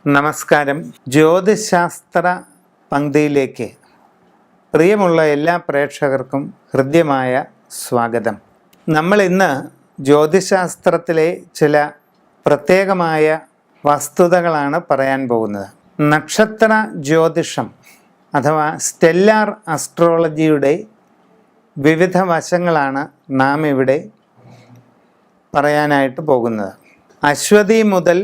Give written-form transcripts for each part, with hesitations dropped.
നമസ്കാരം. ജ്യോതിശാസ്ത്ര പങ്ക്തിയിലേക്ക് പ്രിയമുള്ള എല്ലാ പ്രേക്ഷകർക്കും ഹൃദ്യമായ സ്വാഗതം. നമ്മൾ ഇന്ന് ജ്യോതിശാസ്ത്രത്തിലെ ചില പ്രത്യേകമായ വസ്തുതകളാണ് പറയാൻ പോകുന്നത്. നക്ഷത്ര ജ്യോതിഷം അഥവാ സ്റ്റെല്ലാർ അസ്ട്രോളജിയുടെ വിവിധ വശങ്ങളാണ് നാം ഇവിടെ പറയാനായിട്ട് പോകുന്നത്. അശ്വതി മുതൽ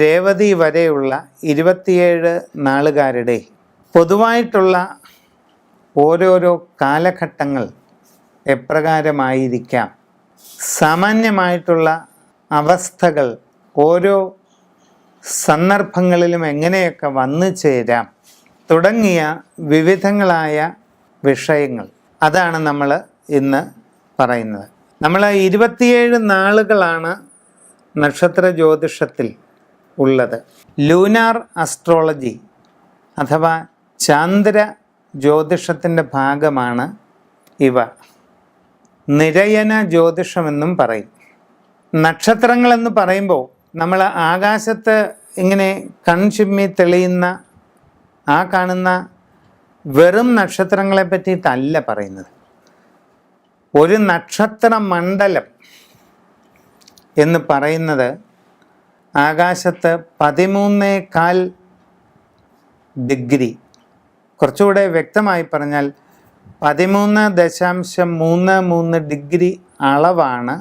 രേവതി വരെയുള്ള 27 നാളുകാരുടെ പൊതുവായിട്ടുള്ള ഓരോരോ കാലഘട്ടങ്ങൾ എപ്രകാരമായിരിക്കാം, സാമാന്യമായിട്ടുള്ള അവസ്ഥകൾ ഓരോ സന്ദർഭങ്ങളിലും എങ്ങനെയൊക്കെ വന്നു ചേരാം തുടങ്ങിയ വിവിധങ്ങളായ വിഷയങ്ങൾ, അതാണ് നമ്മൾ ഇന്ന് പറയുന്നത്. നമ്മൾ 27 നാളുകളാണ് നക്ഷത്ര ജ്യോതിഷത്തിൽ ഉള്ളത്. ലൂനാർ അസ്ട്രോളജി അഥവാ ചാന്ദ്ര ജ്യോതിഷത്തിൻ്റെ ഭാഗമാണ് ഇവ. നിരയന ജ്യോതിഷമെന്നും പറയും. നക്ഷത്രങ്ങളെന്ന് പറയുമ്പോൾ നമ്മൾ ആകാശത്ത് ഇങ്ങനെ കൺചിമ്മി തെളിയുന്ന ആ കാണുന്ന വെറും നക്ഷത്രങ്ങളെ പറ്റിയിട്ടല്ല പറയുന്നത്. ഒരു നക്ഷത്ര മണ്ഡലം എന്ന് പറയുന്നത് ആകാശത്ത് 13.25 ഡിഗ്രി, കുറച്ചുകൂടെ വ്യക്തമായി പറഞ്ഞാൽ 13.33 ഡിഗ്രി അളവാണ്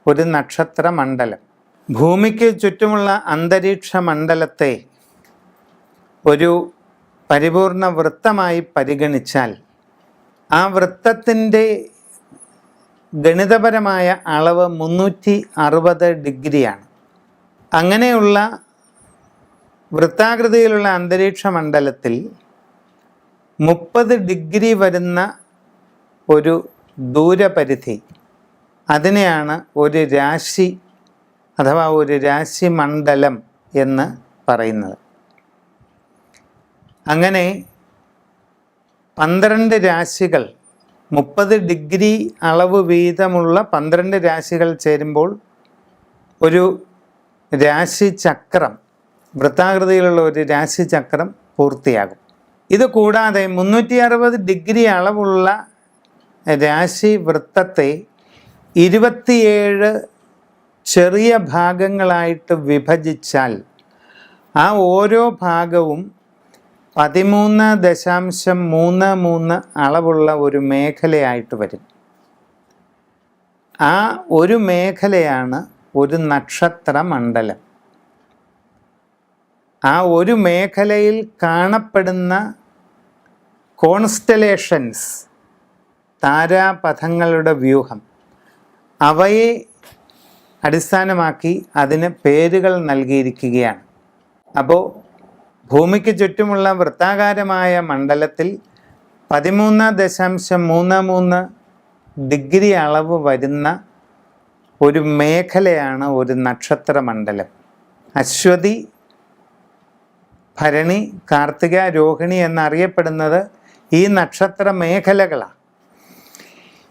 ഒരു നക്ഷത്ര മണ്ഡലം. ഭൂമിക്ക് ചുറ്റുമുള്ള അന്തരീക്ഷ മണ്ഡലത്തെ ഒരു പരിപൂർണ വൃത്തമായി പരിഗണിച്ചാൽ ആ വൃത്തത്തിൻ്റെ ഗണിതപരമായ അളവ് 360 ഡിഗ്രിയാണ്. അങ്ങനെയുള്ള വൃത്താകൃതിയിലുള്ള അന്തരീക്ഷ മണ്ഡലത്തിൽ 30 ഡിഗ്രി വരുന്ന ഒരു ദൂരപരിധി, അതിനെയാണ് ഒരു രാശി അഥവാ ഒരു രാശി മണ്ഡലം എന്ന് പറയുന്നത്. അങ്ങനെ 12 രാശികൾ, 30 ഡിഗ്രി അളവ് വീതമുള്ള 12 രാശികൾ ചേരുമ്പോൾ ഒരു രാശിചക്രം, വൃത്താകൃതിയിലുള്ള ഒരു രാശിചക്രം പൂർത്തിയാകും. ഇത് കൂടാതെ 360 ഡിഗ്രി അളവുള്ള രാശി വൃത്തത്തെ 27 ചെറിയ ഭാഗങ്ങളായിട്ട് വിഭജിച്ചാൽ ആ ഓരോ ഭാഗവും 13.33 അളവുള്ള ഒരു മേഖലയായിട്ട് വരും. ആ ഒരു മേഖലയാണ് ഒരു നക്ഷത്ര മണ്ഡലം. ആ ഒരു മേഖലയിൽ കാണപ്പെടുന്ന കോൺസ്റ്റലേഷൻസ്, താരാപഥങ്ങളുടെ വ്യൂഹം, അവയെ അടിസ്ഥാനമാക്കി അതിന് പേരുകൾ നൽകിയിരിക്കുകയാണ്. അപ്പോൾ ഭൂമിക്ക് ചുറ്റുമുള്ള വൃത്താകാരമായ മണ്ഡലത്തിൽ 13.33 ഡിഗ്രി അളവ് വരുന്ന ഒരു മേഖലയാണ് ഒരു നക്ഷത്ര മണ്ഡലം. അശ്വതി, ഭരണി, കാർത്തിക, രോഹിണി എന്നറിയപ്പെടുന്നത് ഈ നക്ഷത്ര മേഖലകളാണ്.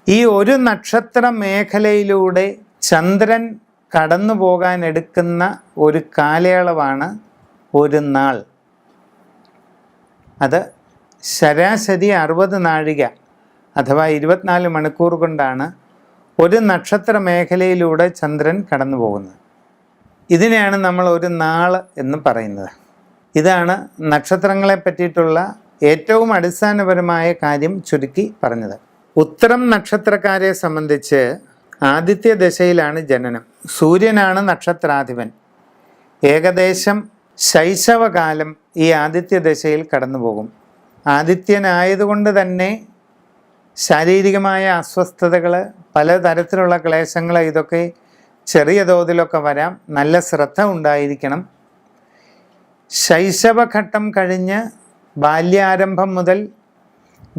ഈ ഒരു നക്ഷത്ര മേഖലയിലൂടെ ചന്ദ്രൻ കടന്നു പോകാൻ എടുക്കുന്ന ഒരു കാലയളവാണ് ഒരു നാൾ. അത് ശരാശരി 60 നാഴിക അഥവാ 24 മണിക്കൂർ കൊണ്ടാണ് ഒരു നക്ഷത്ര മേഖലയിലൂടെ ചന്ദ്രൻ കടന്നു പോകുന്നത്. ഇതിനെയാണ് നമ്മൾ ഒരു നാൾ എന്ന് പറയുന്നത്. ഇതാണ് നക്ഷത്രങ്ങളെ പറ്റിയിട്ടുള്ള ഏറ്റവും അടിസ്ഥാനപരമായ കാര്യം ചുരുക്കി പറഞ്ഞത്. ഉത്തരം നക്ഷത്രക്കാരെ സംബന്ധിച്ച് ആദിത്യ ദശയിലാണ് ജനനം. സൂര്യനാണ് നക്ഷത്രാധിപൻ. ഏകദേശം ശൈശവകാലം ഈ ആദിത്യ ദശയിൽ കടന്നു പോകും. ആദിത്യനായതുകൊണ്ട് തന്നെ ശാരീരികമായ അസ്വസ്ഥതകൾ, പലതരത്തിലുള്ള ക്ലേശങ്ങൾ, ഇതൊക്കെ ചെറിയ തോതിലൊക്കെ വരാം. നല്ല ശ്രദ്ധ ഉണ്ടായിരിക്കണം. ശൈശവഘട്ടം കഴിഞ്ഞ് ബാല്യാരംഭം മുതൽ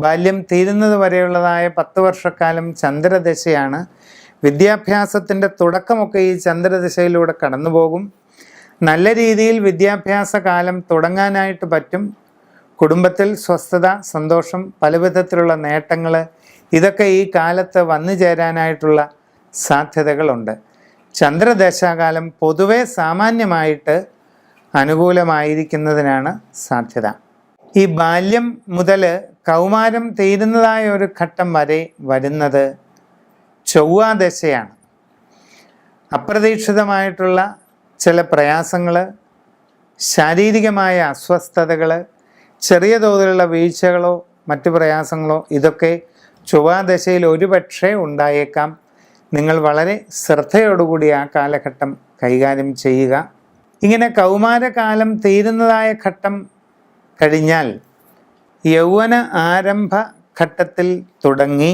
ബാല്യം തീരുന്നത് വരെയുള്ളതായ 10 വർഷക്കാലം ചന്ദ്രദശയാണ്. വിദ്യാഭ്യാസത്തിൻ്റെ തുടക്കമൊക്കെ ഈ ചന്ദ്രദശയിലൂടെ കടന്നു പോകും. നല്ല രീതിയിൽ വിദ്യാഭ്യാസ കാലം തുടങ്ങാനായിട്ട് പറ്റും. കുടുംബത്തിൽ സ്വസ്ഥത, സന്തോഷം, പലവിധത്തിലുള്ള നേട്ടങ്ങൾ, ഇതൊക്കെ ഈ കാലത്ത് വന്നു ചേരാനായിട്ടുള്ള സാധ്യതകളുണ്ട്. ചന്ദ്രദശാകാലം പൊതുവെ സാമാന്യമായിട്ട് അനുകൂലമായിരിക്കുന്നതിനാണ് സാധ്യത. ഈ ബാല്യം മുതൽ കൗമാരം തീരുന്നതായ ഒരു ഘട്ടം വരെ വരുന്നത് ചൊവ്വാദശയാണ്. അപ്രതീക്ഷിതമായിട്ടുള്ള ചില പ്രയാസങ്ങൾ, ശാരീരികമായ അസ്വസ്ഥതകൾ, ചെറിയ തോതിലുള്ള വീഴ്ചകളോ മറ്റു പ്രയാസങ്ങളോ ഇതൊക്കെ ചൊവ്വാദശയിൽ ഒരുപക്ഷെ ഉണ്ടായേക്കാം. നിങ്ങൾ വളരെ ശ്രദ്ധയോടുകൂടി ആ കാലഘട്ടം കൈകാര്യം ചെയ്യുക. ഇങ്ങനെ കൗമാരകാലം തീരുന്നതായ ഘട്ടം കഴിഞ്ഞാൽ യൗവന ആരംഭ ഘട്ടത്തിൽ തുടങ്ങി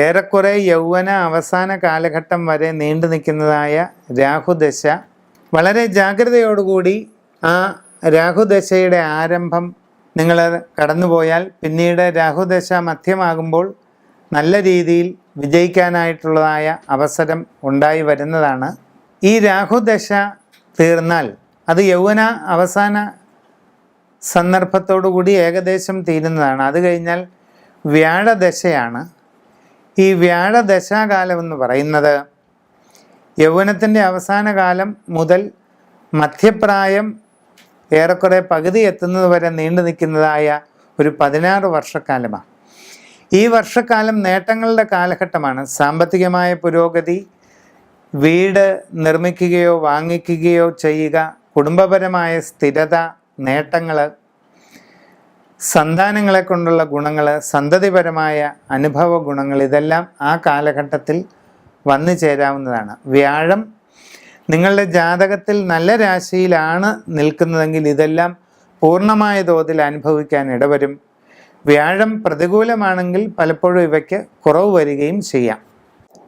ഏറെക്കുറെ യൗവന അവസാന കാലഘട്ടം വരെ നീണ്ടു നിൽക്കുന്നതായ രാഹുദശ, വളരെ ജാഗ്രതയോടുകൂടി ആ രാഹുദശയുടെ ആരംഭം നിങ്ങൾ കടന്നുപോയാൽ പിന്നീട് രാഹുദശ മധ്യമാകുമ്പോൾ നല്ല രീതിയിൽ വിജയിക്കാനായിട്ടുള്ളതായ അവസരം ഉണ്ടായി വരുന്നതാണ്. ഈ രാഹുദശ തീർന്നാൽ അത് യൗവന അവസാന സന്ദർഭത്തോടുകൂടി ഏകദേശം തീരുന്നതാണ്. അത് കഴിഞ്ഞാൽ വ്യാഴദശയാണ്. ഈ വ്യാഴദശാകാലം എന്ന് പറയുന്നത് യൗവനത്തിൻ്റെ അവസാന കാലം മുതൽ മധ്യപ്രായം ഏറെക്കുറെ പകുതി എത്തുന്നത് വരെ നീണ്ടു നിൽക്കുന്നതായ ഒരു 16 വർഷക്കാലമാണ്. ഈ വർഷക്കാലം നേട്ടങ്ങളുടെ കാലഘട്ടമാണ്. സാമ്പത്തികമായ പുരോഗതി, വീട് നിർമ്മിക്കുകയോ വാങ്ങിക്കുകയോ ചെയ്യുക, കുടുംബപരമായ സ്ഥിരത, നേട്ടങ്ങൾ, സന്താനങ്ങളെ കൊണ്ടുള്ള ഗുണങ്ങൾ, സന്തതിപരമായ അനുഭവ ഗുണങ്ങൾ, ഇതെല്ലാം ആ കാലഘട്ടത്തിൽ വന്നു ചേരാവുന്നതാണ്. വ്യാഴം നിങ്ങളുടെ ജാതകത്തിൽ നല്ല രാശിയിലാണ് നിൽക്കുന്നതെങ്കിൽ ഇതെല്ലാം പൂർണ്ണമായ തോതിൽ അനുഭവിക്കാൻ ഇടവരും. വ്യാഴം പ്രതികൂലമാണെങ്കിൽ പലപ്പോഴും ഇവയ്ക്ക് കുറവ് വരികയും ചെയ്യാം.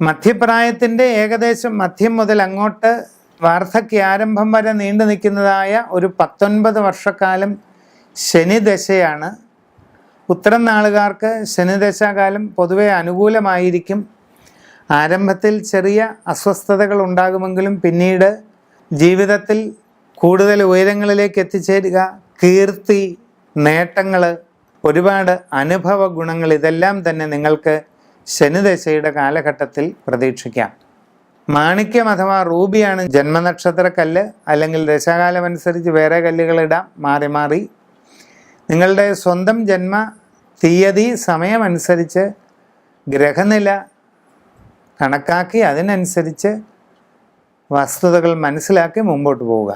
മധ്യപ്രായത്തിൻ്റെ ഏകദേശം മധ്യം മുതൽ അങ്ങോട്ട് വാർദ്ധക്യാരംഭം വരെ നീണ്ടു നിൽക്കുന്നതായ ഒരു 19 വർഷക്കാലം ശനിദശയാണ്. ഉത്തരം നാളുകാർക്ക് ശനിദശാകാലം പൊതുവെ അനുകൂലമായിരിക്കും. ആരംഭത്തിൽ ചെറിയ അസ്വസ്ഥതകൾ ഉണ്ടാകുമെങ്കിലും പിന്നീട് ജീവിതത്തിൽ കൂടുതൽ ഉയരങ്ങളിലേക്ക് എത്തിച്ചേരുക, കീർത്തി, നേട്ടങ്ങൾ, ഒരുപാട് അനുഭവ ഗുണങ്ങൾ, ഇതെല്ലാം തന്നെ നിങ്ങൾക്ക് ശനിദശയുടെ കാലഘട്ടത്തിൽ പ്രതീക്ഷിക്കാം. മാണിക്യം അഥവാ റൂബിയാണ് ജന്മനക്ഷത്ര കല്ല്. അല്ലെങ്കിൽ ദശാകാലമനുസരിച്ച് വേറെ കല്ലുകളിടാം, മാറി മാറി. നിങ്ങളുടെ സ്വന്തം ജന്മ തീയതി സമയമനുസരിച്ച് ഗ്രഹനില കണക്കാക്കി അതിനനുസരിച്ച് വസ്തുതകൾ മനസ്സിലാക്കി മുമ്പോട്ട് പോവുക.